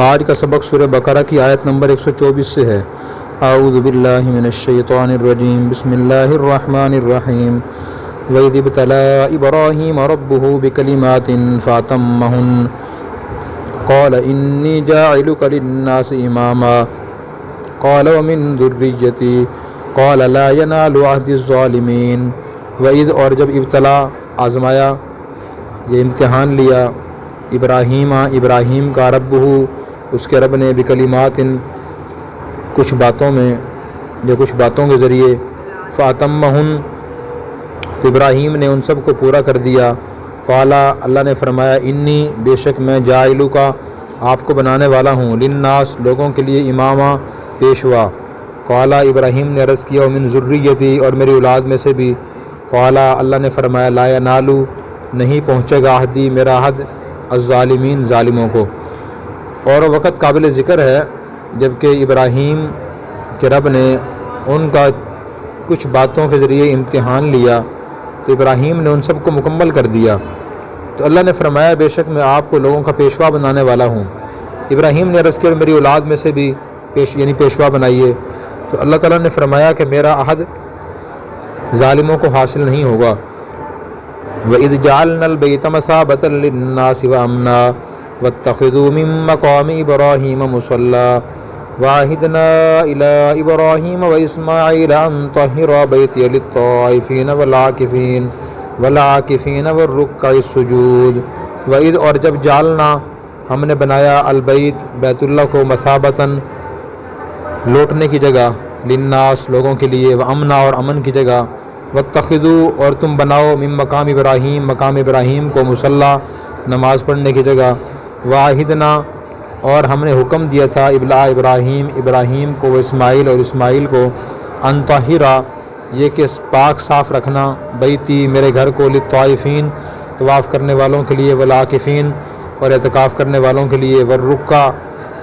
آج کا سبق سورہ بقرہ کی آیت نمبر 124 سے ہے۔ اعوذ باللہ من الشیطان الرجیم، بسم اللہ الرحمن الرحیم۔ وَإِذِ ابْتَلَىٰ إِبْرَاهِيمَ رَبُّهُ بِكَلِمَاتٍ فَأَتَمَّهُنَّ قَالَ إِنِّي جَاعِلُكَ لِلنَّاسِ إِمَامًا قَالَ وَمِن ذُرِّيَّتِي قَالَ لَا يَنَالُ عَهْدِي الظَّالِمِينَ۔ وَإِذ اور جب ابتلا آزمایا، یہ امتحان لیا، ابراہیم کا ربہ اس کے رب نے بکلمات کچھ باتوں میں یا کچھ باتوں کے ذریعے، فاتمہن تو ابراہیم نے ان سب کو پورا کر دیا۔ قال اللہ نے فرمایا انی بے شک میں جاعلو کا آپ کو بنانے والا ہوں، للناس لوگوں کے لیے امامہ پیشوا۔ قال ابراہیم نے عرض کیا ومن ذریتی اور میری اولاد میں سے بھی۔ قال اللہ نے فرمایا لا ینالو نہیں پہنچے گا عہدی میرا عہد الظالمین ظالموں کو۔ اور وقت قابل ذکر ہے جب کہ ابراہیم کے رب نے ان کا کچھ باتوں کے ذریعے امتحان لیا تو ابراہیم نے ان سب کو مکمل کر دیا، تو اللہ نے فرمایا بے شک میں آپ کو لوگوں کا پیشوا بنانے والا ہوں۔ ابراہیم نے عرض کیا میری اولاد میں سے بھی پیشوا بنائیے، تو اللہ تعالیٰ نے فرمایا کہ میرا عہد ظالموں کو حاصل نہیں ہوگا۔ وَإِذْ جَعَلْنَا الْبَيْتَ مَثَابَةً لِلنَّاسِ وَأَمْنًا وَاتَّخِذُوا مِن مَّقَامِ إِبْرَاهِيمَ مُصَلًّى وَعَهِدْنَا إِلَىٰ إِبْرَاهِيمَ وَإِسْمَاعِيلَ أَن طَهِّرَا بَيْتِيَ لِلطَّائِفِينَ وَالْعَاكِفِينَ وَالرُّكَّعِ السُّجُودِ۔ وَإِذْ اور جب جعلنا ہم نے بنایا البیت بیت اللہ کو مثابتاً لوٹنے کی جگہ، للناس لوگوں کے لیے، وامنا اور امن کی جگہ، واتخذوا اور تم بناؤ من مقام ابراہیم مقام ابراہیم کو مصلی نماز پڑھنے کی جگہ، واحدنا اور ہم نے حکم دیا تھا ابراہیم کو، اسماعیل اور اسماعیل کو، ان طہرا یہ کہ پاک صاف رکھنا، بیتی میرے گھر کو، للطائفین طواف کرنے والوں کے لیے، والعاکفین اور اعتکاف کرنے والوں کے لیے، والرکع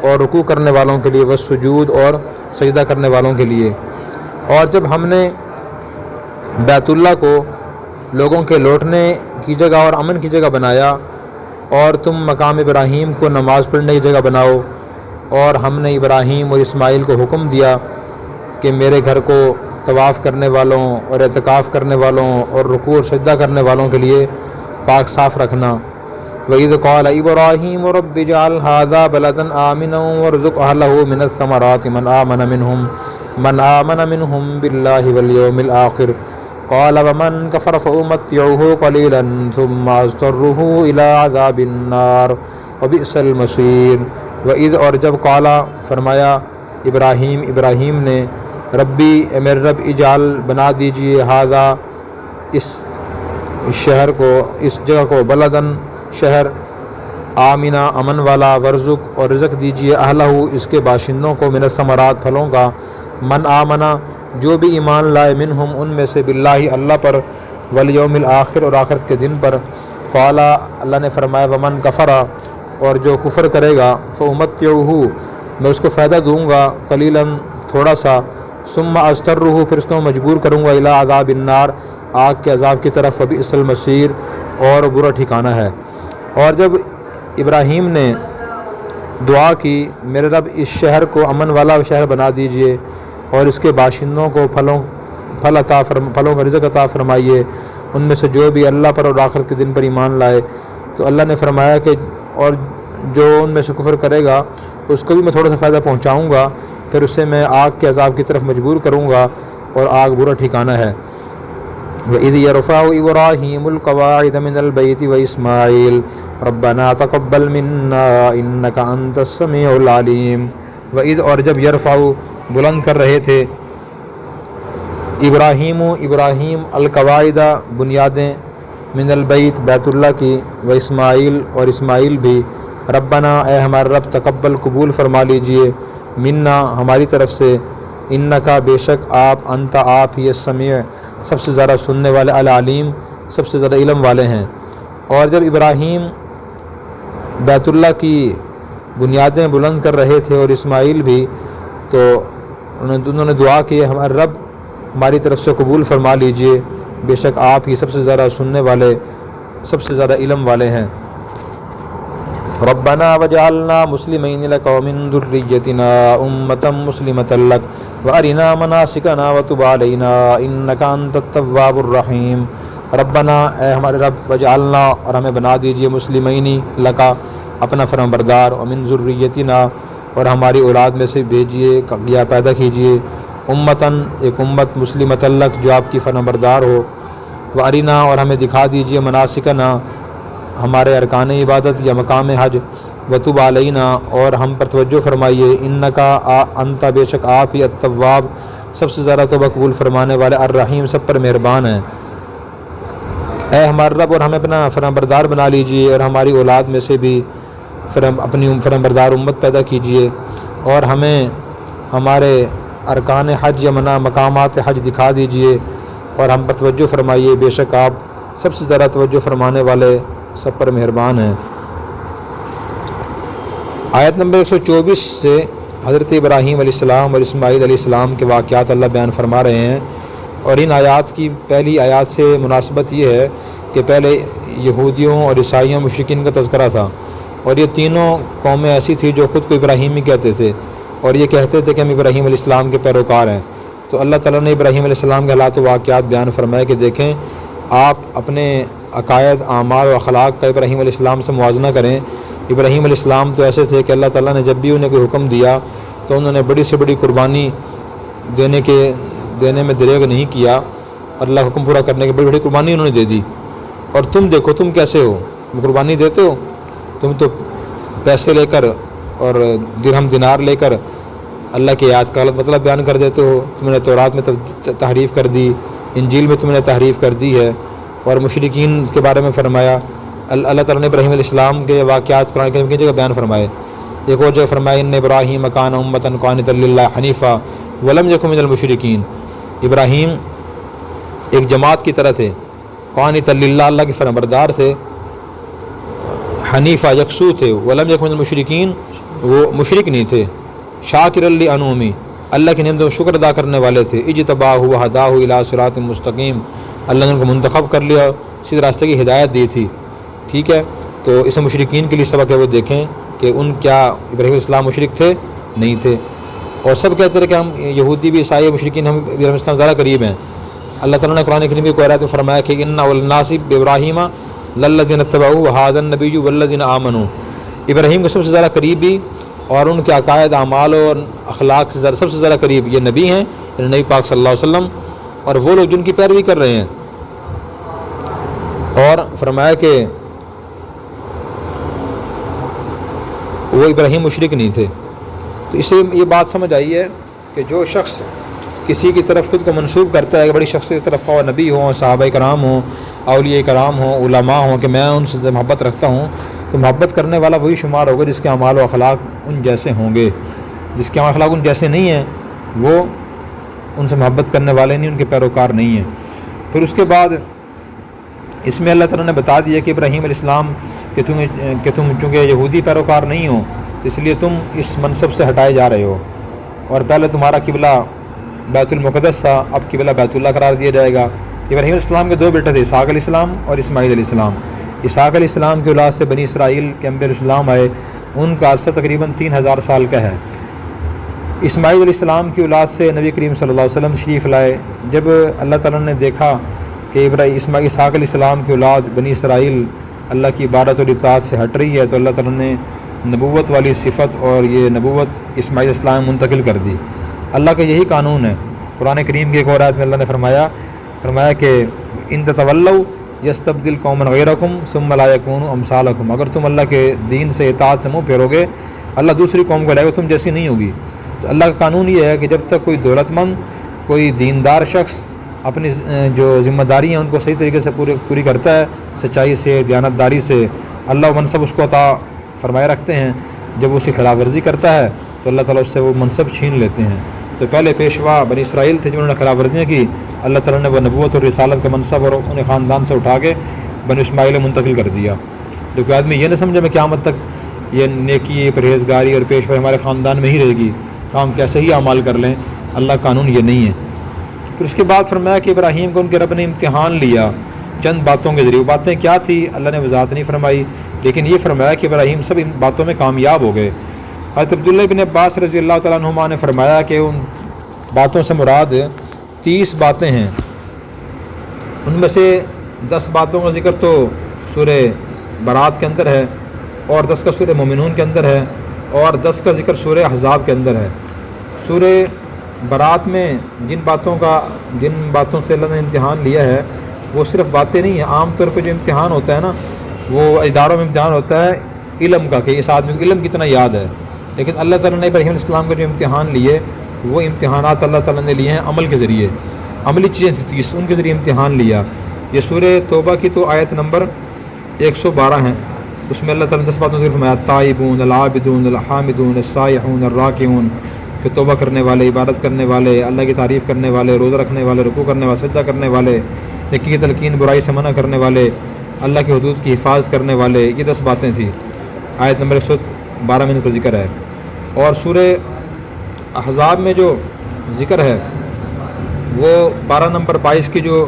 اور رکوع کرنے والوں کے لیے، والسجود اور سجدہ کرنے والوں کے لیے۔ اور جب ہم نے بیت اللہ کو لوگوں کے لوٹنے کی جگہ اور امن کی جگہ بنایا، اور تم مقام ابراہیم کو نماز پڑھنے کی جگہ بناؤ، اور ہم نے ابراہیم اور اسماعیل کو حکم دیا کہ میرے گھر کو طواف کرنے والوں اور اعتکاف کرنے والوں اور رکوع اور سجدہ کرنے والوں کے لیے پاک صاف رکھنا۔ وَإِذْ قَالَ إِبْرَاهِيمُ رَبِّ اجْعَلْ هَٰذَا بَلَدًا آمِنًا وَارْزُقْ أَهْلَهُ مِنَ الثَّمَرَاتِ مَنْ آمَنَ مِنْهُمْ بِاللَّهِ وَالْيَوْمِ الْآخِرِ قَالَ وَمَنْ كَفَرَ فَأُمَتِّعُهُ قَلِيلًا ثُمَّ أَضْطَرُّهُ إِلَىٰ عَذَابِ النَّارِ وَبِئْسَ الْمَصِيرُ۔ وَإِذْ اور جب قال فرمایا ابراہیم نے ربی اے میرے رب اجعل بنا دیجئے ہذا اس شہر کو، اس جگہ کو، بلدن شہر، آمینہ امن والا، ورزق اور رزق دیجئے اہلہ اس کے باشندوں کو، من الثمرات پھلوں کا، من آمنہ جو بھی ایمان لائے، منہم ان میں سے، باللہ اللہ پر، والیوم الآخر اور آخرت کے دن پر۔ قال اللہ نے فرمایا ومن کفر اور جو کفر کرے گا، فأمتعہ میں اس کو فائدہ دوں گا، قلیلاً تھوڑا سا، ثم اضطرہ پھر اس کو مجبور کروں گا، الی عذاب النار آگ کے عذاب کی طرف، وبئس المصیر اور برا ٹھکانہ ہے۔ اور جب ابراہیم نے دعا کی میرے رب اس شہر کو امن والا شہر بنا دیجئے اور اس کے باشندوں کو پھلوں کا رزق عطا فرمائیے، ان میں سے جو بھی اللہ پر اور آخرت کے دن پر ایمان لائے، تو اللہ نے فرمایا کہ اور جو ان میں سے کفر کرے گا اس کو بھی میں تھوڑا سا فائدہ پہنچاؤں گا، پھر اسے میں آگ کے عذاب کی طرف مجبور کروں گا اور آگ برا ٹھکانہ ہے۔ وَإِذْ يَرْفَعُ إِبْرَاهِيمُ الْقَوَاعِدَ مِنَ الْبَيْتِ وَإِسْمَاعِيلُ رَبَّنَا تَقَبَّلْ مِنَّا إِنَّكَ أَنْتَ السَّمِيعُ الْعَلِيمُ۔ وَإِذْ اور جب یرفع بلند کر رہے تھے ابراہیم القواعد بنیادیں، من البیت بیت اللہ کی، و اسماعیل اور اسماعیل بھی، ربنا اے ہمارے رب تقبل قبول فرما لیجئے، منا ہماری طرف سے، انکا بے شک آپ، انت آپ ہی، السمیع سب سے زیادہ سننے والے، العلیم سب سے زیادہ علم والے ہیں۔ اور جب ابراہیم بیت اللہ کی بنیادیں بلند کر رہے تھے اور اسماعیل بھی، تو انہوں نے دعا کی ہمارے رب ہماری طرف سے قبول فرما لیجئے، بے شک آپ ہی سب سے زیادہ سننے والے، سب سے زیادہ علم والے ہیں۔ ربنا وجعلنا مسلمین لک ومن ذریتنا امة مسلمة لک وارنا مناسکنا وتب علینا انک انت التواب الرحیم۔ ربنا، اے ہمارے رب، وجعلنا، اور ہمیں بنا دیجئے، مسلمینی لکا، اپنا فرمانبردار، ومن ذریتنا، اور ہماری اولاد میں سے بھیجیے یا پیدا کیجیے، امتاً، ایک امت، مسلمۃ لک، جو آپ کی فرمانبردار ہو، وارنا، اور ہمیں دکھا دیجیے، مناسکنا، ہمارے ارکان عبادت یا مقام حج، وتب علینا، اور ہم پر توجہ فرمائیے، انکا، انت، بے شک آپ ہی، التواب، سب سے زیادہ توبہ قبول فرمانے والے، الرحیم، سب پر مہربان ہیں۔ اے ہمارے رب، اور ہمیں اپنا فرمانبردار بنا لیجیے، اور ہماری اولاد میں سے بھی اپنی فرمانبردار امت پیدا کیجیے، اور ہمیں ہمارے ارکان حج یا مقامات حج دکھا دیجیے، اور ہم پر توجہ فرمائیے، بے شک آپ سب سے زیادہ توجہ فرمانے والے، سب پر مہربان ہیں۔ آیت نمبر 124 سے حضرت ابراہیم علیہ السلام اور اسماعیل علیہ السلام کے واقعات اللہ بیان فرما رہے ہیں، اور ان آیات کی پہلی آیات سے مناسبت یہ ہے کہ پہلے یہودیوں اور عیسائیوں مشرکین کا تذکرہ تھا، اور یہ تینوں قومیں ایسی تھیں جو خود کو ابراہیمی کہتے تھے، اور یہ کہتے تھے کہ ہم ابراہیم علیہ السلام کے پیروکار ہیں۔ تو اللہ تعالیٰ نے ابراہیم علیہ السلام کے حالات و واقعات بیان فرمائے کہ دیکھیں، آپ اپنے عقائد، اعمال و اخلاق کا ابراہیم علیہ السلام سے موازنہ کریں۔ ابراہیم علیہ السلام تو ایسے تھے کہ اللہ تعالیٰ نے جب بھی انہیں کوئی حکم دیا تو انہوں نے بڑی سے بڑی قربانی دینے میں دریغ نہیں کیا، اللہ حکم پورا کرنے کی بڑی بڑی قربانی انہوں نے دے دی۔ اور تم دیکھو تم کیسے ہو، قربانی دیتے ہو، تم تو پیسے لے کر اور درہم دینار لے کر اللہ کی آیات کا غلط مطلب بیان کر دیتے ہو، تم نے تورات میں تحریف کر دی، انجیل میں تم نے تحریف کر دی ہے۔ اور مشرکین کے بارے میں فرمایا، اللہ تعالیٰ نے ابراہیم علیہ السلام کے واقعات قرآن کریم کی جگہ بیان فرمائے۔ ایک اور جگہ فرمایا، ان ابراہیم کان امۃ قانتا للہ حنیفا ولم یکن من المشرکین۔ ابراہیم ایک جماعت کی طرح تھے، قانتا للہ، اللہ کے فرمانبردار تھے، حنیفہ، یکسو تھے، ولم یکن من المشرکین، وہ مشرک نہیں تھے، شاکرا لانعمہ، اللہ کی نعمتوں کا شکر ادا کرنے والے تھے، اجتباہ وہداہ الی صراط مستقیم، اللہ نے ان کو منتخب کر لیا، سیدھے راستے کی ہدایت دی تھی۔ ٹھیک ہے، تو اس مشرکین کے لیے سبق ہے، وہ دیکھیں کہ کیا ابراہیم علیہ السلام مشرک تھے؟ نہیں تھے۔ اور سب کہتے تھے کہ ہم یہودی بھی، عیسائی، مشرکین، ہم ابراہیم علیہ السلام زیادہ قریب ہیں۔ اللہ تعالیٰ نے قرآن کریم کی آیات میں فرمایا کہ ان والناس بابراہیم للذین اتبعوا وھذا النبی والذین آمنوا، ابراہیم کے سب سے زیادہ قریبی اور ان کے عقائد، اعمال اور اخلاق سے سب سے زیادہ قریب یہ نبی ہیں، یعنی نبی پاک صلی اللہ علیہ وسلم، اور وہ لوگ جن کی پیروی کر رہے ہیں۔ اور فرمایا کہ وہ ابراہیم مشرک نہیں تھے۔ تو اس سے یہ بات سمجھ آئی ہے کہ جو شخص کسی کی طرف خود کو منسوب کرتا ہے کہ بڑی شخصیت کی طرف، خواہ نبی ہوں، صحابہ کرام ہوں، اولیاء کرام ہوں، علماء ہوں، کہ میں ان سے محبت رکھتا ہوں، تو محبت کرنے والا وہی شمار ہوگا جس کے اعمال و اخلاق ان جیسے ہوں گے۔ جس کے اخلاق ان جیسے نہیں ہیں وہ ان سے محبت کرنے والے نہیں، ان کے پیروکار نہیں ہیں۔ پھر اس کے بعد اس میں اللہ تعالیٰ نے بتا دیا کہ ابراہیم علیہ السلام کہ تم چونکہ یہودی پیروکار نہیں ہو، اس لیے تم اس منصب سے ہٹائے جا رہے ہو، اور پہلے تمہارا قبلہ بیت المقدس تھا، اب قبلہ بیت اللہ قرار دیا جائے گا۔ ابراہیم علیہ السلام کے دو بیٹے تھے، اسحاق علیہ السلام اور اسماعیل علیہ السلام۔ اسحاق علیہ السلام کی اولاد سے بنی اسرائیل کے انبیاء علیہ السلام آئے، ان کا عرصہ تقریباً 3000 سال کا ہے۔ اسماعیل علیہ السلام کی اولاد سے نبی کریم صلی اللہ علیہ وسلم تشریف لائے۔ جب اللہ تعالیٰ نے دیکھا کہ اسحاق علیہ السلام کی اولاد بنی اسرائیل اللہ کی عبادت اور اطاعت سے ہٹ رہی ہے، تو اللہ تعالیٰ نے نبوت والی صفت اور یہ نبوت اسماعیل علیہ السلام منتقل کر دی۔ اللہ کا یہی قانون ہے۔ قرآن کریم کی ایک اور آیت میں اللہ نے فرمایا کہ ان تتولوا یستبدل قوما غیرکم ثم لا یکونوا امثالکم، اگر تم اللہ کے دین سے اطاعت سے منہ پھیرو گے، اللہ دوسری قوم کو لائے گا، تم جیسی نہیں ہوگی۔ تو اللہ کا قانون یہ ہے کہ جب تک کوئی دولت مند، کوئی دیندار شخص اپنی جو ذمہ داری ہیں ان کو صحیح طریقے سے پوری کرتا ہے، سچائی سے، دیانتداری سے، اللہ و منصب اس کو عطا فرمائے رکھتے ہیں۔ جب وہ اس کی خلاف ورزی کرتا ہے تو اللہ تعالیٰ اس سے وہ منصب چھین لیتے ہیں۔ تو پہلے پیشوا بنی اسرائیل تھے جنہوں نے خلاف ورزیاں کی، اللہ تعالیٰ نے وہ نبوت اور رسالت کا منصب اور انہیں خاندان سے اٹھا کے بنی اسماعیل منتقل کر دیا۔ جو کہ آدمی یہ نہ سمجھے میں قیامت تک یہ نیکی، پرہیزگاری اور پیشوائی ہمارے خاندان میں ہی رہے گی، کام کیسے ہی اعمال کر لیں، اللہ کا قانون یہ نہیں ہے۔ پھر اس کے بعد فرمایا کہ ابراہیم کو ان کے رب نے امتحان لیا چند باتوں کے ذریعے۔ وہ باتیں کیا تھی اللہ نے وضاحت نہیں فرمائی، لیکن یہ فرمایا کہ ابراہیم سب ان باتوں میں کامیاب ہو گئے۔ حضرت عبداللہ بن عباس رضی اللہ تعالیٰ عنہما نے فرمایا کہ ان باتوں سے مراد 30 باتیں ہیں، ان میں سے 10 باتوں کا ذکر تو سورہ برات کے اندر ہے، اور 10 کا سورہ مومنون کے اندر ہے، اور 10 کا ذکر سورہ احزاب کے اندر ہے۔ سورہ برات میں جن باتوں سے اللہ نے امتحان لیا ہے وہ صرف باتیں نہیں ہیں۔ عام طور پہ جو امتحان ہوتا ہے نا، وہ اداروں میں امتحان ہوتا ہے علم کا، کہ اس آدمی کو علم کتنا یاد ہے، لیکن اللہ تعالیٰ نے ابراہیم علیہ السلام کا جو امتحان لیے وہ امتحانات اللہ تعالیٰ نے لیے ہیں عمل کے ذریعے، عملی چیزیں تھیں 30، ان کے ذریعے امتحان لیا۔ یہ سورہ توبہ کی تو آیت نمبر 112 ہیں، اس میں اللہ تعالیٰ نے 10 باتوں سے فرمایا التائبون العابدون الحامدون السائحون الراکعون، کہ توبہ کرنے والے، عبادت کرنے والے، اللہ کی تعریف کرنے والے، روزہ رکھنے والے، رکوع کرنے والے، سجدہ کرنے والے، نیکی کی تلقین، برائی سے منع کرنے والے، اللہ کی حدود کی حفاظت کرنے والے، یہ 10 باتیں تھیں۔ آیت نمبر 112 میں ان کا ذکر ہے۔ اور سورہ احزاب میں جو ذکر ہے وہ 12 نمبر 22 کی جو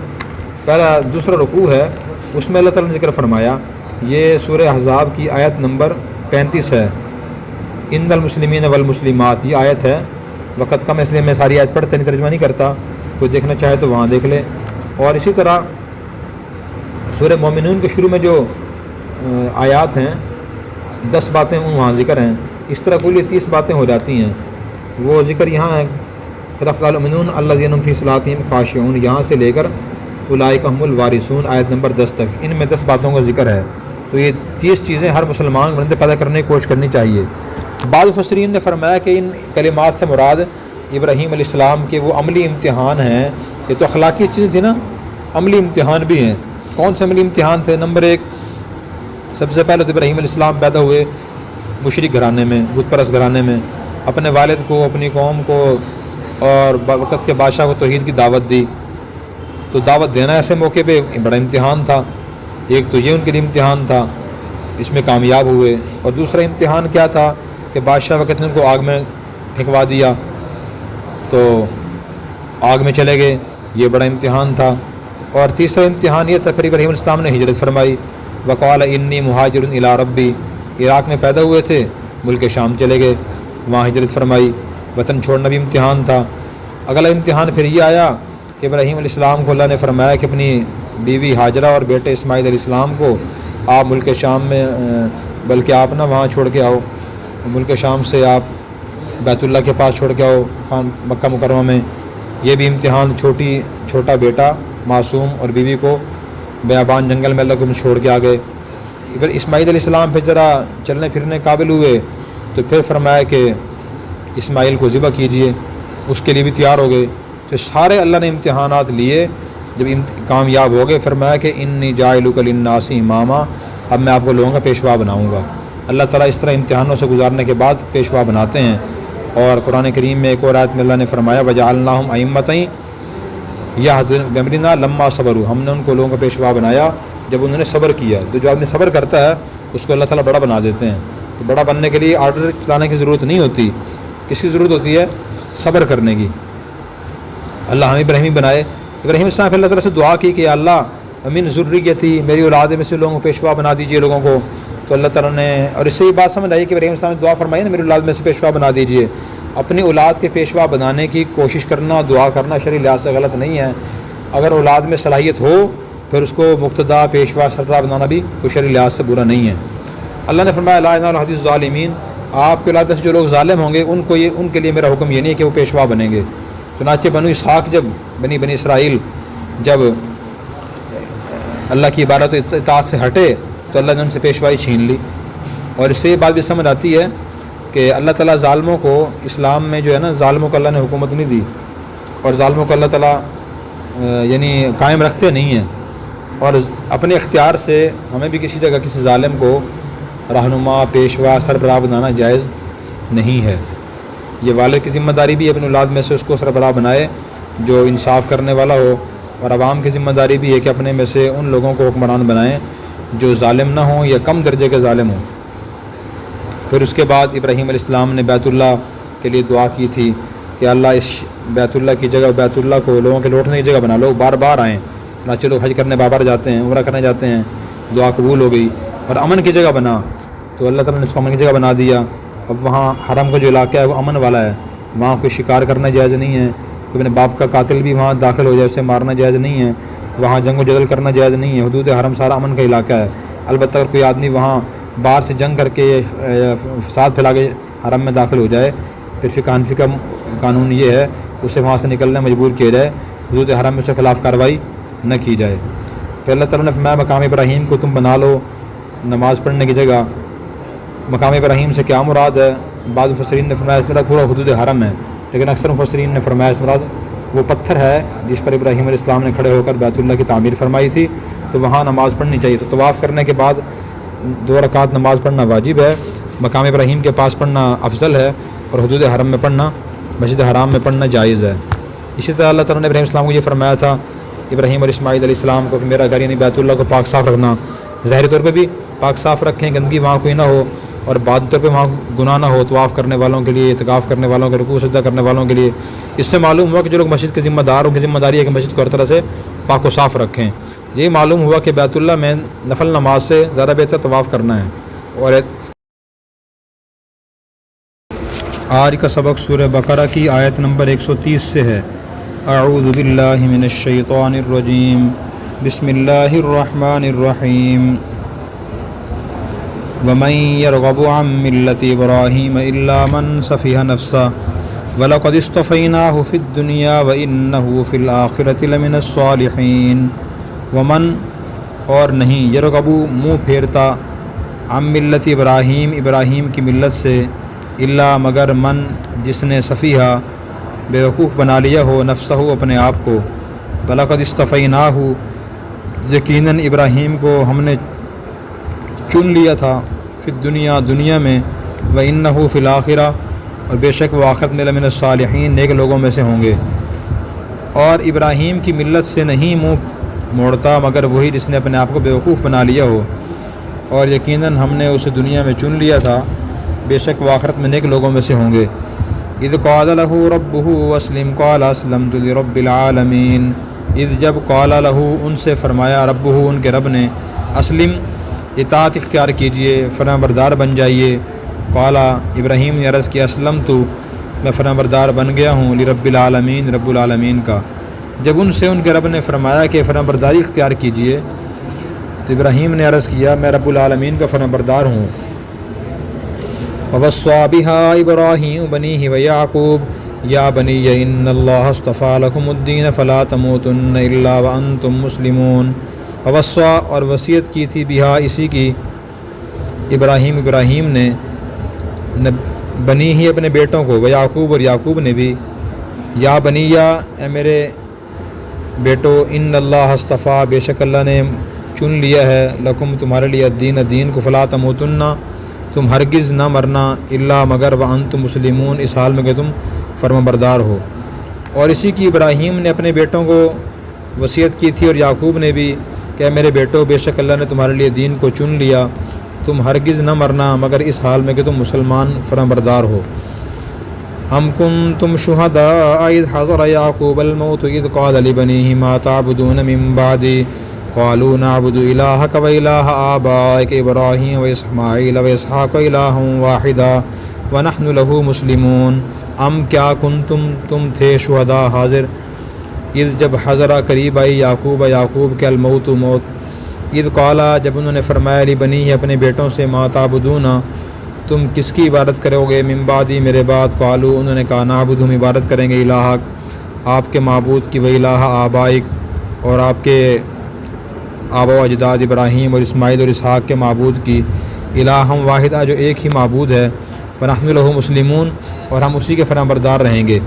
دوسرا رکوع ہے، اس میں اللہ تعالیٰ نے ذکر فرمایا، یہ سورہ احزاب کی آیت نمبر 35 ہے۔ ان المسلمین والمسلمات، یہ آیت ہے۔ وقت کم اس لیے میں ساری آیت پڑھتا نہیں، ترجمہ نہیں کرتا، کوئی دیکھنا چاہے تو وہاں دیکھ لے۔ اور اسی طرح سورہ مومنون کے شروع میں جو آیات ہیں 10 باتیں وہاں ذکر ہیں، اس طرح کل 30 باتیں ہو جاتی ہیں۔ وہ ذکر یہاں ہے المؤمنون الذین هم فی صلاتہم خاشعون، یہاں سے لے کر اولئک هم الوارثون آیت نمبر 10 تک، ان میں 10 باتوں کا ذکر ہے۔ تو یہ 30 چیزیں ہر مسلمان بندے پیدا کرنے کی کوشش کرنی چاہیے۔ بعض مفسرین نے فرمایا کہ ان کلمات سے مراد ابراہیم علیہ السلام کے وہ عملی امتحان ہیں، یہ تو اخلاقی چیزیں تھیں نا، عملی امتحان بھی ہیں۔ کون سے عملی امتحان تھے؟ نمبر 1، سب سے پہلے تو ابراہیم علیہ السلام پیدا ہوئے مشرک گھرانے میں، بت پرست گھرانے میں، اپنے والد کو، اپنی قوم کو اور وقت کے بادشاہ کو توحید کی دعوت دی۔ تو دعوت دینا ایسے موقع پہ بڑا امتحان تھا۔ ایک تو یہ ان کے لیے امتحان تھا، اس میں کامیاب ہوئے، اور دوسرا امتحان کیا تھا کہ بادشاہ وقت نے ان کو آگ میں پھینکوا دیا تو آگ میں چلے گئے، یہ بڑا امتحان تھا۔ اور تیسرا امتحان یہ تھا کہ ابراہیم علیہ السلام نے ہجرت فرمائی، وقال انی مہاجر الی ربی، عراق میں پیدا ہوئے تھے، ملک شام چلے گئے، وہاں ہجرت فرمائی، وطن چھوڑنا بھی امتحان تھا۔ اگلا امتحان پھر یہ آیا کہ ابراہیم علیہ السلام کو اللہ نے فرمایا کہ اپنی بیوی ہاجرہ اور بیٹے اسماعیل علیہ السلام کو آپ ملک شام میں، بلکہ آپ نہ وہاں چھوڑ کے آؤ، ملک شام سے آپ بیت اللہ کے پاس چھوڑ کے آؤ، مکہ مکرمہ میں۔ یہ بھی امتحان، چھوٹا بیٹا معصوم اور بیوی کو بیابان جنگل میں اللہ کو چھوڑ کے آ گئے۔ پھر اسماعیل علیہ السلام پھر ذرا چلنے پھرنے قابل ہوئے تو پھر فرمایا کہ اسماعیل کو ذبح کیجئے، اس کے لیے بھی تیار ہو گئے۔ تو سارے اللہ نے امتحانات لیے، جب کامیاب ہو گئے فرمایا کہ انی جاعلک للناس اماما، اب میں آپ کو لوگوں کا پیشوا بناؤں گا۔ اللہ تعالیٰ اس طرح امتحانوں سے گزارنے کے بعد پیشوا بناتے ہیں۔ اور قرآن کریم میں ایک اور آیت میں اللہ نے فرمایا وجعلناہم ائمۃ یہدون بامرنا لما صبروا، ہم نے ان کو لوگوں کا پیشوا بنایا جب انہوں نے صبر کیا۔ تو جو آدمی صبر کرتا ہے اس کو اللہ تعالیٰ بڑا بنا دیتے ہیں۔ تو بڑا بننے کے لیے آرڈر چلانے کی ضرورت نہیں ہوتی، کس کی ضرورت ہوتی ہے؟ صبر کرنے کی۔ اللہ ہمیں ابراہیمی بنائے۔ ابراہیم السلام اللہ تعالیٰ سے دعا کی کہ اللہ من ذریتی، میری اولاد میں سے لوگوں کو پیشوا بنا دیجیے لوگوں کو۔ تو اللہ تعالیٰ نے، اور اس سے یہ بات سمجھ آئی کہ ابراہیم السلام نے دعا فرمائی نا میری اولاد میں سے پیشوا بنا دیجیے۔ اپنی اولاد کے پیشوا بنانے کی کوشش کرنا، دعا کرنا شرعی لحاظ سے غلط نہیں ہے۔ اگر اولاد میں صلاحیت ہو پھر اس کو مقتدا، پیشوا، سردار بنانا بھی کوئی شرعی لحاظ سے برا نہیں ہے۔ اللہ نے فرمایا لا ینال عہد الظالمین، آپ کے اولاد میں سے جو لوگ ظالم ہوں گے ان کے لیے میرا حکم یہ نہیں ہے کہ وہ پیشوا بنیں گے۔ چنانچہ بنو اسحاق جب بنی اسرائیل جب اللہ کی عبادت و اطاعت سے ہٹے تو اللہ نے ان سے پیشوائی چھین لی۔ اور اس سے یہ بات بھی سمجھ آتی ہے کہ اللہ تعالیٰ ظالموں کو، اسلام میں جو ہے نا ظالموں کو اللہ نے حکومت نہیں دی، اور ظالموں کو اللہ تعالیٰ یعنی قائم رکھتے نہیں ہیں۔ اور اپنے اختیار سے ہمیں بھی کسی جگہ کسی ظالم کو رہنما، پیشوا، سربراہ بنانا جائز نہیں ہے۔ یہ والد کی ذمہ داری بھی ہے اپنی اولاد میں سے اس کو سربراہ بنائے جو انصاف کرنے والا ہو، اور عوام کی ذمہ داری بھی ہے کہ اپنے میں سے ان لوگوں کو حکمران بنائیں جو ظالم نہ ہوں یا کم درجے کے ظالم ہوں۔ پھر اس کے بعد ابراہیم علیہ السلام نے بیت اللہ کے لیے دعا کی تھی کہ اللہ اس بیت اللہ کی جگہ، بیت اللہ کو لوگوں کے لوٹنے کی جگہ بنا، لوگ بار بار آئیں۔ چنانچہ لوگ حج کرنے بار بار جاتے ہیں، عمرہ کرنے جاتے ہیں، دعا قبول ہو گئی۔ اور امن کی جگہ بنا، تو اللہ تعالیٰ نے اس کو امن کی جگہ بنا دیا۔ اب وہاں حرم کا جو علاقہ ہے وہ امن والا ہے، وہاں کوئی شکار کرنا جائز نہیں ہے، کوئی اپنے باپ کا قاتل بھی وہاں داخل ہو جائے اسے مارنا جائز نہیں ہے، وہاں جنگ و جدل کرنا جائز نہیں ہے۔ حدود حرم سارا امن کا علاقہ ہے۔ البتہ اگر کوئی آدمی وہاں باہر سے جنگ کر کے فساد پھیلا کے حرم میں داخل ہو جائے، پھر فقہ حنفی کا قانون یہ ہے اسے وہاں سے نکلنے مجبور کیا جائے، حدود حرم میں اس کے خلاف کارروائی نہ کی جائے۔ پھر اللہ تعالیٰ نے فرمایا مقام ابراہیم کو تم بنا لو نماز پڑھنے کی جگہ۔ مقام ابراہیم سے کیا مراد ہے؟ بعض مفسرین نے فرمایا اس مراد پورا حدود حرم ہے، لیکن اکثر مفسرین نے فرمایا اس مراد وہ پتھر ہے جس پر ابراہیم علیہ السلام نے کھڑے ہو کر بیت اللہ کی تعمیر فرمائی تھی، تو وہاں نماز پڑھنی چاہیے۔ تو طواف کرنے کے بعد 2 رکعت نماز پڑھنا واجب ہے، مقام ابراہیم کے پاس پڑھنا افضل ہے، اور حدود حرم میں پڑھنا، مسجد حرام میں پڑھنا جائز ہے۔ اسی طرح اللہ تعالیٰ نے ابراہیم السلام کو یہ فرمایا تھا ابراہیم اور اسماعیل علیہ السلام کو کہ میرا گھر یعنی بیت اللہ کو پاک صاف رکھنا، ظاہری طور پہ بھی پاک صاف رکھیں، گندگی وہاں کوئی نہ ہو، اور باطنی طور پہ وہاں گناہ نہ ہو، طواف کرنے والوں کے لیے، اعتکاف کرنے والوں کے، رکوع سجدہ کرنے والوں کے لیے۔ اس سے معلوم ہوا کہ جو لوگ مسجد کے ذمہ دار، ان کی ذمہ داری ہے کہ مسجد کو ہر طرح سے پاک و صاف رکھیں۔ یہ معلوم ہوا کہ بیت اللہ میں نفل نماز سے زیادہ بہتر طواف کرنا ہے۔ اور آج کا سبق سورہ بقرہ کی آیت نمبر 130 سے ہے۔ اعوذ باللہ من الشیطان الرجیم، بسم اللہ الرحمن الرحیم۔ ومن يرغب عن ملة إبراهيم إلا من سفه نفسه وَلَقَدِ اصْطَفَيْنَاهُ فِي الدُّنْيَا وَإِنَّهُ فِي الْآخِرَةِ لَمِنَ الصَّالِحِينَ۔ ومن اور نہیں، یرغبو منہ پھیرتا، عن ملت ابراہیم ابراہیم کی ملت سے، الا مگر من جس نے سفیہا بیوقوف بنا لیا ہو، نفسہ اپنے آپ کو، وَلَقَدِ اصْطَفَيْنَاهُ یقیناً ابراہیم کو ہم نے چن لیا تھا، فی الدنیا دنیا میں، وَإِنَّهُ فِي الْآخِرَةِ اور بے شک وہ آخرت میں لمن الصالحین نیک لوگوں میں سے ہوں گے۔ اور ابراہیم کی ملت سے نہیں منہ موڑتا مگر وہی جس نے اپنے آپ کو بیوقوف بنا لیا ہو، اور یقیناً ہم نے اسے دنیا میں چن لیا تھا، بے شک وہ آخرت میں نیک لوگوں میں سے ہوں گے۔ اذ قال له ربه اسلم قال اسلمت لرب العالمین۔ اذ جب قال له ان سے فرمایا، ربہ ان کے رب نے، اسلم اطاعت اختیار کیجئے، فرمانبردار بن جائیے۔ قال ابراہیم نے عرض کیا، اسلمت میں فرمانبردار بن گیا ہوں، لرب العالمین رب العالمین کا۔ جب ان سے ان کے رب نے فرمایا کہ فرمانبرداری اختیار کیجئے، تو ابراہیم نے عرض کیا میں رب العالمین کا فرمانبردار ہوں۔ وَوَصَّىٰ بِهَا إِبْرَاهِيمُ بَنِيهِ وَيَعْقُوبُ يَا بَنِيَّ إِنَّ اللَّهَ اصْطَفَىٰ لَكُمُ الدِّينَ فَلَا تَمُوتُنَّ إِلَّا وَأَنتُم مُّسْلِمُونَ۔ وَوَصَّىٰ اور وصیت کی تھی، بہا اسی کی، ابراہیم نے، بنی ہی اپنے بیٹوں کو، ویعقوب اور یعقوب نے بھی، یا بنیہ اے میرے بیٹو، ان اللہ اصطفیٰ بے شک اللہ نے چن لیا ہے، لکم تمہارے لیے، الدین دین کو، فلا تموتن تم ہرگز نہ مرنا، الا مگر وانتم مسلمون اس حال میں کہ تم فرمانبردار ہو۔ اور اسی کی ابراہیم نے اپنے بیٹوں کو وصیت کی تھی، اور یعقوب نے بھی کہ اے میرے بیٹو، بے شک اللہ نے تمہارے لیے دین کو چن لیا، تم ہرگز نہ مرنا مگر اس حال میں کہ تم مسلمان فرمانبردار ہو۔ ام کنتم شہداء اذ حضر یعقوب الموت اذ قال لبنیہ ما تعبدون من بعدی قالوا نعبد الہک و الہ آبائک ابراہیم و اسماعیل و اسحاق الہا واحدا ونحن له مسلمون۔ ام کیا کنتم تم تھے، شہداء حاضر، اذ جب حضرہ قریب آئی، یعقوب کے، الموت موت، اذ قالا جب انہوں نے فرمایا، لبنیہ اپنے بیٹوں سے، ما تعبدون تم کس کی عبادت کرو گے، من بعدی میرے بعد، قالوا انہوں نے کہا، نعبد ہم عبادت کریں گے، الہک آپ کے معبود کی، و الہ آبائک اور آپ کے آبا و اجداد ابراہیم اور اسماعیل اور اسحاق کے معبود کی، الہا واحدہ جو ایک ہی معبود ہے، ونحن له مسلمون اور ہم اسی کے فرمانبردار رہیں گے۔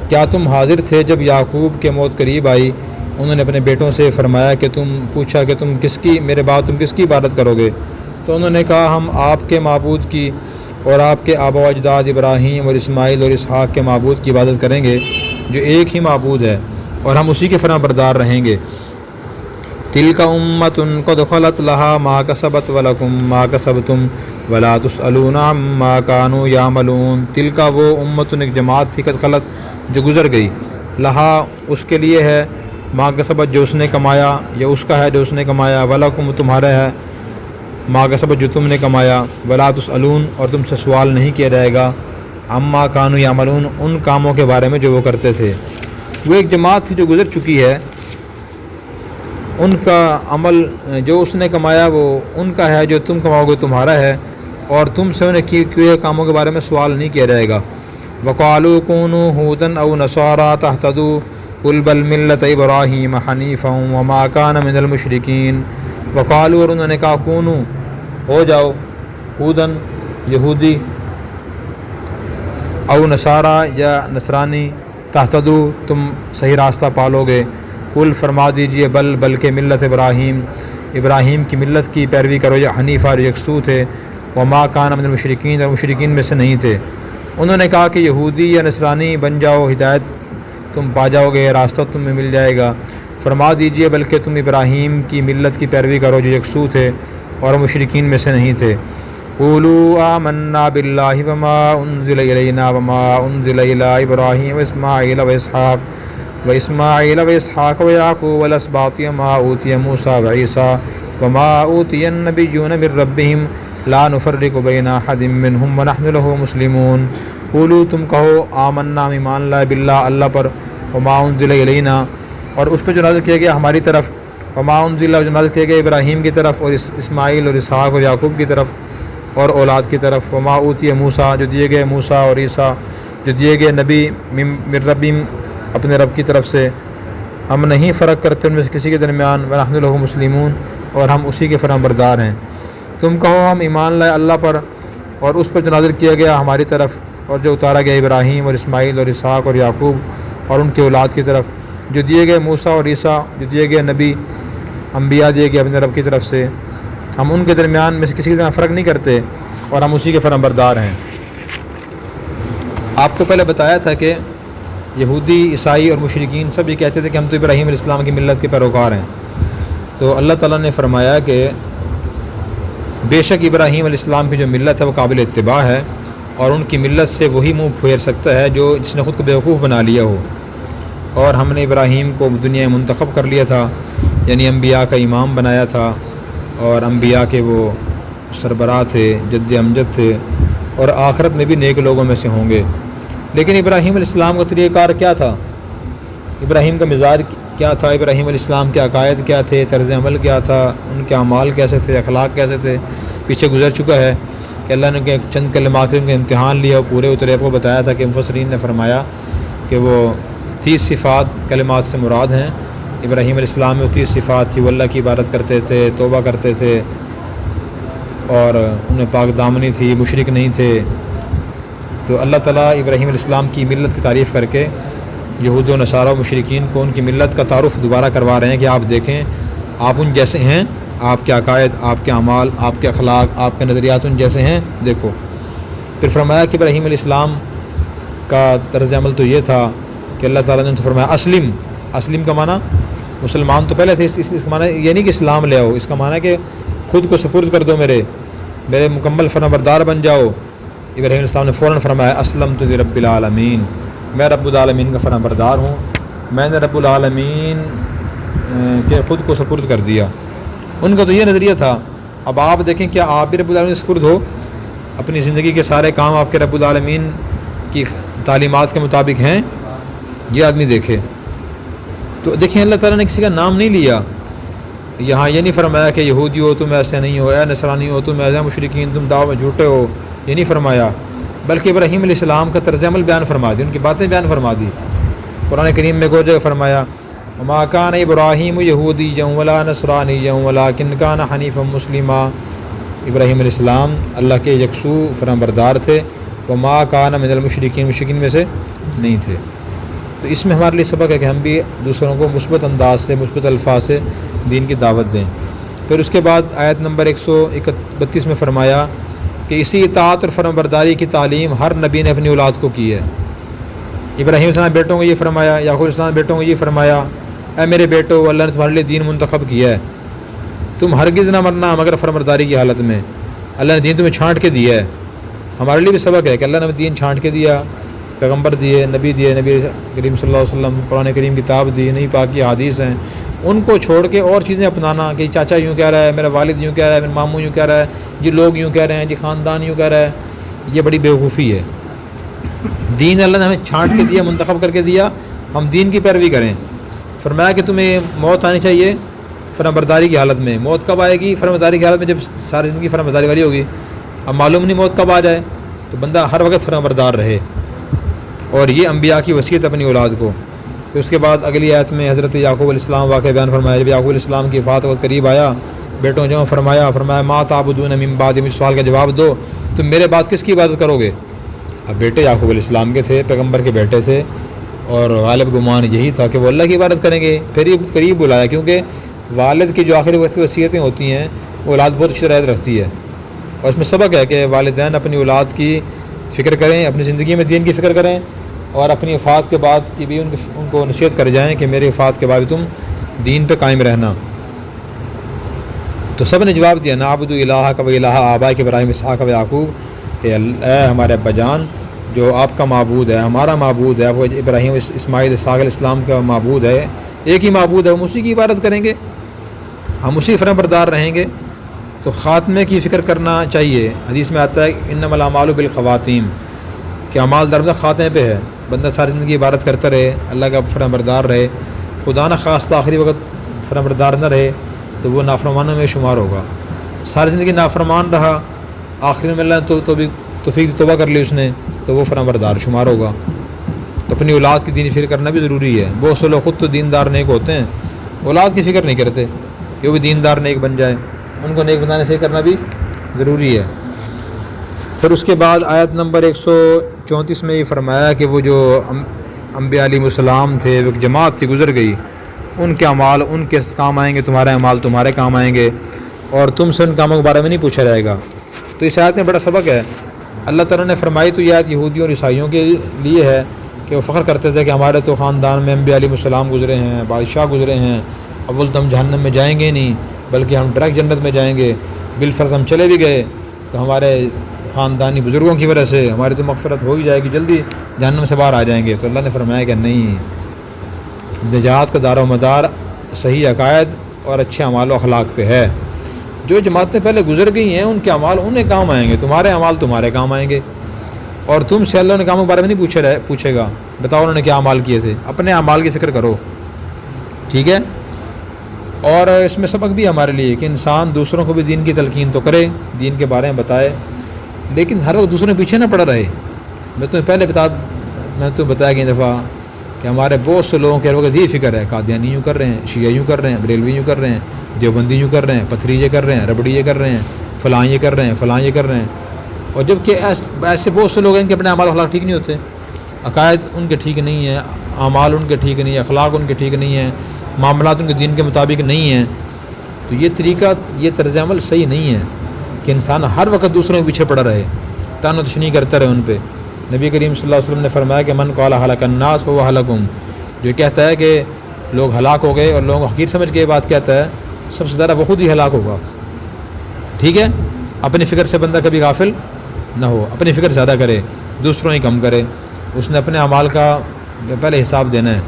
کیا تم حاضر تھے جب یعقوب کے موت قریب آئی، انہوں نے اپنے بیٹوں سے فرمایا کہ پوچھا کہ تم کس کی، میرے بعد تم کس کی عبادت کرو گے؟ تو انہوں نے کہا ہم آپ کے معبود کی اور آپ کے آبا و اجداد ابراہیم اور اسماعیل اور اسحاق کے معبود کی عبادت کریں گے جو ایک ہی معبود ہے، اور ہم اسی کے فرمانبردار رہیں گے۔ تلک امۃ قد خلت لہا ما کسبت ولکم ما کسبتم ولا تسألون عما کانوا یعملون۔ تلک وہ امت ایک جماعت تھی، قد خلت جو گزر گئی، لہا اس کے لیے ہے، ما کسبت جو اس نے کمایا یا اس کا ہے جو اس نے کمایا، ولکم تمہارا ہے، ما کسبت جو تم نے کمایا، ولا تسألون اور تم سے سوال نہیں کیا جائے گا، عما کانوا یعملون ان کاموں کے بارے میں جو وہ کرتے تھے۔ وہ ایک جماعت تھی جو گزر چکی ہے، ان کا عمل جو اس نے کمایا وہ ان کا ہے، جو تم کماؤ گے تمہارا ہے، اور تم سے انہیں کیے کاموں کے بارے میں سوال نہیں کیا جائے گا۔ وقالوا كونوا هودا او نصارى تهتدوا قل بل ملة ابراہیم حنیفا وما كان من المشرکین۔ وقالوا اور انہوں نے کہا کونو ہو جاؤ، ہودن یہودی، او نصارا یا نصرانی، تہتدو تم صحیح راستہ پالو گے، قل فرما دیجئے بلکہ ملت ابراہیم کی ملت کی پیروی کرو، یا حنیفہ اور یکسو تھے، وما کان من المشرکین اور مشرکین میں سے نہیں تھے۔ انہوں نے کہا کہ یہودی یا نصرانی بن جاؤ، ہدایت تم پا جاؤ گے، راستہ تم میں مل جائے گا۔ فرما دیجئے بلکہ تم ابراہیم کی ملت کی پیروی کرو جو یکسو تھے اور مشرکین میں سے نہیں تھے۔ قولوا آمنا باللہ وما انزل الینا وما انزل الی ابراہیم واسماعیل واسحاق ویعقوب والاسباط وما اوتی موسیٰ وعیسیٰ وما اوتی النبیون من ربہم لا نفرق بین احد منہم ونحن لہ مسلمون۔ قولوا تم کہو آمنا ہم ایمان لائے باللہ اللہ پر، وما انزل الینا اور اس پہ جو نازل کیا گیا ہماری طرف، وما انزل جو نازل کیا گیا ابراہیم کی طرف اور اسماعیل اور اسحاق اور یعقوب کی طرف اور اولاد کی طرف، وما اوتی موسیٰ جو دیے گئے موسیٰ اور عیسیٰ جو دیے گئے نبی من ربہم اپنے رب کی طرف سے، ہم نہیں فرق کرتے ان میں سے کسی کے درمیان، ونحن لہ مسلمون اور ہم اسی کے فرمانبردار ہیں۔ تم کہو ہم ایمان لائے اللہ پر اور اس پر جو نازل کیا گیا ہماری طرف اور جو اتارا گیا ابراہیم اور اسماعیل اور اسحاق اور یعقوب اور ان کے اولاد کی طرف، جو دیے گئے موسیٰ اور عیسیٰ جو دیے گئے نبی انبیاء دیے گئے اپنے رب کی طرف سے، ہم ان کے درمیان میں سے کسی کے درمیان فرق نہیں کرتے اور ہم اسی کے فرمانبردار ہیں۔ آپ کو پہلے بتایا تھا کہ یہودی، عیسائی اور مشرکین سب یہ کہتے تھے کہ ہم تو ابراہیم علیہ السلام کی ملت کے پیروکار ہیں۔ تو اللہ تعالیٰ نے فرمایا کہ بے شک ابراہیم علیہ السلام کی جو ملت ہے وہ قابل اتباع ہے، اور ان کی ملت سے وہی منہ پھیر سکتا ہے جس نے خود کو بیوقوف بنا لیا ہو۔ اور ہم نے ابراہیم کو دنیا میں منتخب کر لیا تھا، یعنی انبیاء کا امام بنایا تھا، اور انبیاء کے وہ سربراہ تھے، جد امجد تھے، اور آخرت میں بھی نیک لوگوں میں سے ہوں گے۔ لیکن ابراہیم علیہ السلام کا طریقہ کار کیا تھا؟ ابراہیم کا مزاج کیا تھا؟ ابراہیم علیہ السلام کے عقائد کیا تھے؟ طرز عمل کیا تھا؟ ان کے اعمال کیسے تھے؟ اخلاق کیسے تھے؟ پیچھے گزر چکا ہے کہ اللہ نے چند کلمات کے امتحان لیا اور پورے اترے کو بتایا تھا کہ مفسرین نے فرمایا کہ وہ 30 صفات کلمات سے مراد ہیں۔ ابراہیم علیہ السلام میں وہ 30 صفات تھی، وہ اللہ کی عبادت کرتے تھے، توبہ کرتے تھے، اور انہیں پاک دامنی تھی، مشرک نہیں تھے۔ تو اللہ تعالیٰ ابراہیم علیہ السلام کی ملت کی تعریف کر کے یہود و نصارہ و مشرکین کو ان کی ملت کا تعارف دوبارہ کروا رہے ہیں کہ آپ دیکھیں آپ ان جیسے ہیں، آپ کے عقائد، آپ کے اعمال، آپ کے اخلاق، آپ کے نظریات ان جیسے ہیں، دیکھو۔ پھر فرمایا کہ ابراہیم علیہ السلام کا طرز عمل تو یہ تھا کہ اللہ تعالیٰ نے ان سے فرمایا اسلم کا معنی مسلمان تو پہلے تھے، اس معنی یہ نہیں کہ اسلام لے آؤ، اس کا معنی ہے کہ خود کو سپرد کر دو، میرے مکمل فرمانبردار بن جاؤ۔ ابراہیم علیہ السلام نے فوراً فرمایا اسلمت لرب العالمین، میں رب العالمین کا فرمانبردار ہوں، میں نے رب العالمین کے خود کو سپرد کر دیا۔ ان کا تو یہ نظریہ تھا۔ اب آپ دیکھیں کیا آپ بھی رب العالمین کے سپرد ہو؟ اپنی زندگی کے سارے کام آپ کے رب العالمین کی تعلیمات کے مطابق ہیں؟ یہ آدمی دیکھے تو دیکھیں اللہ تعالیٰ نے کسی کا نام نہیں لیا، یہاں یہ نہیں فرمایا کہ یہودی ہو تم ایسے نہیں ہو، اے نصرانی ہو تم ایسے، مشرکین تم دعوت میں جھوٹے ہو، یہ نہیں فرمایا، بلکہ ابراہیم علیہ السلام کا طرز عمل بیان فرما دی، ان کی باتیں بیان فرما دی۔ قرآن کریم میں کو جگہ فرمایا وما کان ابراہیم یہودیا ولا نصرانیا ولکن کان حنیفا مسلما، ابراہیم علیہ السلام اللہ کے یکسو فرمانبردار تھے، وما کان من المشرکین، مشرکین میں سے نہیں تھے۔ تو اس میں ہمارے لیے سبق ہے کہ ہم بھی دوسروں کو مثبت انداز سے، مثبت الفاظ سے دین کی دعوت دیں۔ پھر اس کے بعد آیت نمبر 132 میں فرمایا کہ اسی اطاعت اور فرمانبرداری کی تعلیم ہر نبی نے اپنی اولاد کو کی ہے۔ ابراہیم علیہ السلام بیٹوں کو یہ فرمایا، یعقوب علیہ السلام بیٹوں کو یہ فرمایا اے میرے بیٹو اللہ نے تمہارے لیے دین منتخب کیا ہے، تم ہرگز نہ مرنا مگر فرمانبرداری کی حالت میں، اللہ نے دین تمہیں چھانٹ کے دیا ہے۔ ہمارے لیے بھی سبق ہے کہ اللہ نے دین چھانٹ کے دیا، پیغمبر دیے، نبی کریم صلی اللہ علیہ وسلم، قرآن کریم کتاب دی، نئی پاک کی حدیث ہیں، ان کو چھوڑ کے اور چیزیں اپنانا کہ چاچا یوں کہہ رہا ہے، میرا والد یوں کہہ رہا ہے، میرا ماموں یوں کہہ رہا ہے، جی لوگ یوں کہہ رہے ہیں، جی خاندان یوں کہہ رہا ہے، یہ بڑی بیوقوفی ہے۔ دین اللہ نے ہمیں چھانٹ کے دیا، منتخب کر کے دیا، ہم دین کی پیروی کریں۔ فرمایا کہ تمہیں موت آنی چاہیے فرمانبرداری کی حالت میں۔ موت کب آئے گی؟ فرمانبرداری کی حالت میں، جب ساری زندگی فرمانبرداری والی ہوگی۔ اب معلوم نہیں موت کب آ جائے، تو بندہ ہر وقت فرمانبردار رہے، اور یہ انبیاء کی وصیت اپنی اولاد کو۔ پھر اس کے بعد اگلی آیت میں حضرت یعقوب علیہ السلام واقعہ بیان فرمایا۔ جب یعقوب علیہ السلام کی وفات وقت قریب آیا، بیٹوں جمع فرمایا ما تعبدون من بعدی، اس سوال کا جواب دو، تم میرے بعد کس کی عبادت کرو گے؟ اب بیٹے یعقوب علیہ السلام کے تھے، پیغمبر کے بیٹے تھے، اور غالب گمان یہی تھا کہ وہ اللہ کی عبادت کریں گے۔ پھر یہ قریب بلایا، کیونکہ والد کی جو آخری وقت کی وصیتیں ہوتی ہیں وہ اولاد بہت اچھی طرح رکھتی ہے، اور اس میں سبق ہے کہ والدین اپنی اولاد کی فکر کریں، اپنی زندگی میں دین کی فکر کریں، اور اپنی وفات کے بعد کی بھی ان کو نصیحت کر جائیں کہ میری وفات کے بعد تم دین پہ قائم رہنا۔ تو سب نے جواب دیا نعبد الہک و الہ آبائک ابراہیم اسحاق و یعقوب، کہ اے ہمارے ابا جان، جو آپ کا معبود ہے، ہمارا معبود ہے، وہ ابراہیم اسماعیل اسحاق علیہ السلام کا معبود ہے، ایک ہی معبود ہے، ہم اسی کی عبادت کریں گے، ہم اسی فرمانبردار رہیں گے۔ تو خاتمے کی فکر کرنا چاہیے۔ حدیث میں آتا ہے انما الاعمال بالخواتیم، کہ اعمال درجہ خاتمے پہ ہے۔ بندہ ساری زندگی عبادت کرتا رہے، اللہ کا فرمانبردار رہے، خدا نہ خواستہ آخری وقت فرمانبردار نہ رہے تو وہ نافرمانوں میں شمار ہوگا۔ ساری زندگی نافرمان رہا، آخری میں اللہ تو بھی توفیق توبہ کر لی اس نے، تو وہ فرمانبردار شمار ہوگا۔ تو اپنی اولاد کی دینی فکر کرنا بھی ضروری ہے۔ بہت سے لوگ خود تو دیندار نیک ہوتے ہیں، اولاد کی فکر نہیں کرتے کہ وہ بھی دیندار نیک بن جائے، ان کو نیک بنانے سے کرنا بھی ضروری ہے۔ پھر اس کے بعد آیت نمبر 134 میں یہ فرمایا کہ وہ جو انبیاء علیہ السلام تھے، وہ ایک جماعت تھی گزر گئی، ان کے اعمال ان کے کام آئیں گے، تمہارے اعمال تمہارے کام آئیں گے، اور تم سے ان کاموں کے بارے میں نہیں پوچھا جائے گا۔ تو اس آیت میں بڑا سبق ہے۔ اللہ تعالیٰ نے فرمائی تو یہ آیت یہودیوں اور عیسائیوں کے لیے ہے کہ وہ فخر کرتے تھے کہ ہمارے تو خاندان میں انبیاء علیہ السلام گزرے ہیں، بادشاہ گزرے ہیں، اول تو ہم جہنم میں جائیں گے نہیں بلکہ ہم ڈائریکٹ جنت میں جائیں گے، بالفرض ہم چلے بھی گئے تو ہمارے خاندانی بزرگوں کی وجہ سے ہماری تو مغفرت ہو ہی جائے گی، جلدی جہنم سے باہر آ جائیں گے۔ تو اللہ نے فرمایا کہ نہیں، نجات کا دار و مدار صحیح عقائد اور اچھے اعمال و اخلاق پہ ہے۔ جو جماعتیں پہلے گزر گئی ہیں ان کے اعمال انہیں کام آئیں گے، تمہارے اعمال تمہارے کام آئیں گے، اور تم سے اللہ نے کاموں کے بارے میں نہیں پوچھے گا، بتاؤ انہوں نے کیا اعمال کیے تھے، اپنے اعمال کی فکر کرو، ٹھیک ہے۔ اور اس میں سبق بھی ہمارے لیے کہ انسان دوسروں کو بھی دین کی تلقین تو کرے، دین کے بارے میں بتائے، لیکن ہر وقت دوسروں کے پیچھے نہ پڑا رہے۔ میں تمہیں بتایا کہ دفعہ کہ ہمارے بہت سے لوگوں کے ہر وقت یہ فکر ہے، قادیانی یوں کر رہے ہیں، شیعہ یوں کر رہے ہیں، بریلوی یوں کر رہے ہیں، دیوبندی یوں کر رہے ہیں، پتھری یہ کر رہے ہیں، ربڑی یہ کر رہے ہیں، فلاں یہ کر رہے ہیں، فلاں یہ کر رہے ہیں، اور جب کہ ایسے بہت سے لوگ ہیں کہ اپنے اعمال اخلاق ٹھیک نہیں ہوتے، عقائد ان کے ٹھیک نہیں ہیں، اعمال ان کے ٹھیک نہیں ہیں، اخلاق ان کے ٹھیک نہیں ہیں، معاملات ان کے دین کے مطابق نہیں ہیں۔ تو یہ طریقہ، یہ طرز عمل صحیح نہیں ہے کہ انسان ہر وقت دوسروں کے پیچھے پڑا رہے، تان و تشنیع کرتا رہے ان پہ۔ نبی کریم صلی اللہ علیہ وسلم نے فرمایا کہ من قال ہلاک الناس فهو اهلكهم، جو کہتا ہے کہ لوگ ہلاک ہو گئے اور لوگوں کو حقیر سمجھ کے یہ بات کہتا ہے، سب سے زیادہ وہ خود ہی ہلاک ہوگا، ٹھیک ہے۔ اپنی فکر سے بندہ کبھی غافل نہ ہو، اپنی فکر زیادہ کرے، دوسروں ہی کم کرے، اس نے اپنے اعمال کا پہلے حساب دینا ہے۔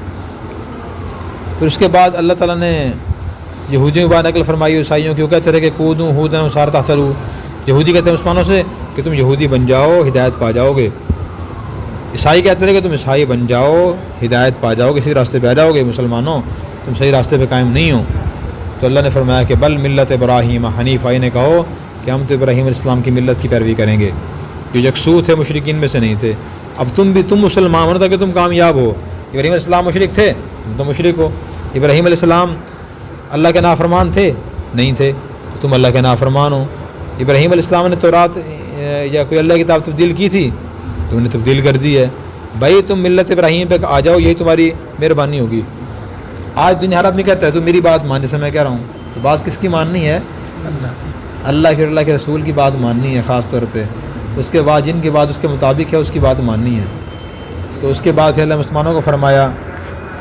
پھر اس کے بعد اللہ تعالیٰ نے یہودیوں کی بات نقل فرمائی، عیسائیوں کی، وہ کہتے تھے کہ کودوں ہودن وصار تحتلوا، یہودی کہتے ہیں مسلمانوں سے کہ تم یہودی بن جاؤ ہدایت پا جاؤ گے، عیسائی کہتے تھے کہ تم عیسائی بن جاؤ ہدایت پا جاؤ گے، صحیح راستے پہ آ جاؤ گے، مسلمانوں تم صحیح راستے پہ قائم نہیں ہو۔ تو اللہ نے فرمایا کہ بل ملت ابراہیم حنیفہ، نے کہو کہ ہم تو ابراہیم علیہ السلام کی ملت کی پیروی کریں گے، جو یکسو تھے، مشرکین میں سے نہیں تھے۔ اب تم مسلمان ہونا تھا کہ تم کامیاب ہو۔ ابراہیم علیہ السلام مشرک تھے، تم تو مشرک ہو۔ ابراہیم علیہ السلام اللہ کے نافرمان تھے، نہیں تھے، تم اللہ کے نافرمان ہو۔ ابراہیم علیہ السلام نے تورات یا کوئی اللہ کی کتاب تبدیل کی تھی، تم نے تبدیل کر دی ہے، بھائی تم ملت ابراہیم پہ آ جاؤ، یہی تمہاری مہربانی ہوگی۔ آج دنیا ہر آدمی کہتا ہے تو میری بات مان، جیسے میں کہہ رہا ہوں، تو بات کس کی ماننی ہے؟ اللہ کے رسول کی بات ماننی ہے خاص طور پہ، اس کے بعد جن کی بات اس کے مطابق ہے اس کی بات ماننی ہے۔ تو اس کے بعد پھر اللہ مسلمانوں کو فرمایا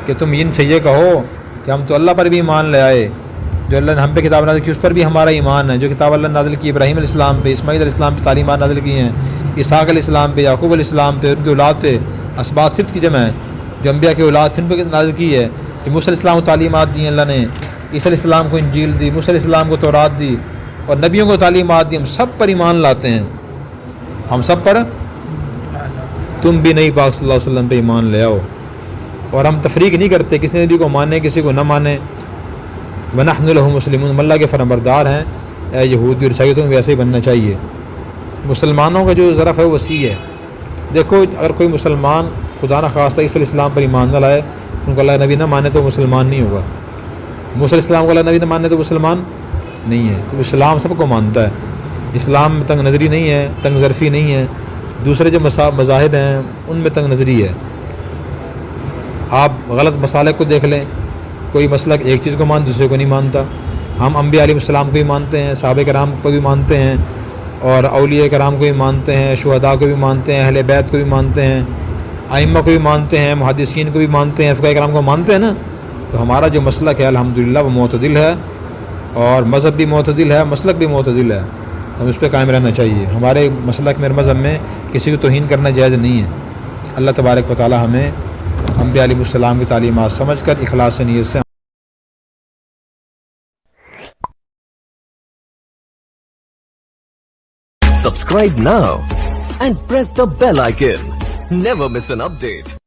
کہ تم ان سے یہ کہو کہ ہم تو اللہ پر بھی ایمان لے آئے، جو اللہ نے ہم پہ کتاب نازل کی اس پر بھی ہمارا ایمان ہے، جو کتاب اللہ نے نازل کی ابراہیم علیہ السلام پہ، اسماعیل علیہ السلام پہ تعلیمات نازل کی ہیں، اسحاق علیہ السلام پہ، یعقوب علیہ السلام پہ، ان کی اولاد پہ، اسباط سبت کی جمع ہے، جو انبیاء کی اولاد تھے ان پہ نازل کی ہے، کہ موسیٰ علیہ السلام کو تعلیمات دی اللہ نے، عیسیٰ علیہ السلام کو انجیل دی، موسیٰ علیہ السلام کو تورات دی اور نبیوں کو تعلیمات دی، ہم سب پر ایمان لاتے ہیں، ہم سب پر، تم بھی نبی پاک صلی اللہ علیہ وسلم پہ ایمان لے آؤ، اور ہم تفریق نہیں کرتے، کسی نبی کو مانے کسی کو نہ مانے، وَنَحْنُ لَهُ مُسْلِمُونَ، ہم اللہ کے فرمانبردار ہیں۔ اے یہودی اور عیسائی، تمہیں ویسے ہی بننا چاہیے۔ مسلمانوں کا جو ظرف ہے وہ وسیع ہے۔ دیکھو اگر کوئی مسلمان خدا نخواستہ عیسیٰ علیہ السلام پر ایمان نہ لائے، ان کو اللہ نبی نہ مانے تو مسلمان نہیں ہوگا، موسیٰ علیہ السلام کو اللہ نبی نہ مانے تو مسلمان نہیں ہے۔ تو اسلام سب کو مانتا ہے، اسلام میں تنگ نظری نہیں ہے، تنگ ظرفی نہیں ہے، دوسرے جو مذاہب ہیں ان میں تنگ نظری ہے۔ آپ غلط مسالک کو دیکھ لیں، کوئی مسلک ایک چیز کو مان دوسرے کو نہیں مانتا۔ ہم انبیاء علیہ السلام کو بھی مانتے ہیں، صحابہ کرام کو بھی مانتے ہیں، اور اولیاء کرام کو بھی مانتے ہیں، شہداء کو بھی مانتے ہیں، اہل بیت کو بھی مانتے ہیں، ائمہ کو بھی مانتے ہیں، محدثین کو بھی مانتے ہیں، فقہ کرام کو مانتے ہیں نا۔ تو ہمارا جو مسلک ہے الحمدللہ وہ معتدل ہے، اور مذہب بھی معتدل ہے، مسلک بھی معتدل ہے، ہم اس پہ قائم رہنا چاہیے۔ ہمارے مسلک میں مذہب میں کسی کو توہین کرنا جائز نہیں ہے۔ اللہ تبارک و تعالی ہمیں انبیاء علیہ السلام کی تعلیمات سمجھ کر اخلاص سے نیت سے Subscribe now and press the bell icon. Never miss an update.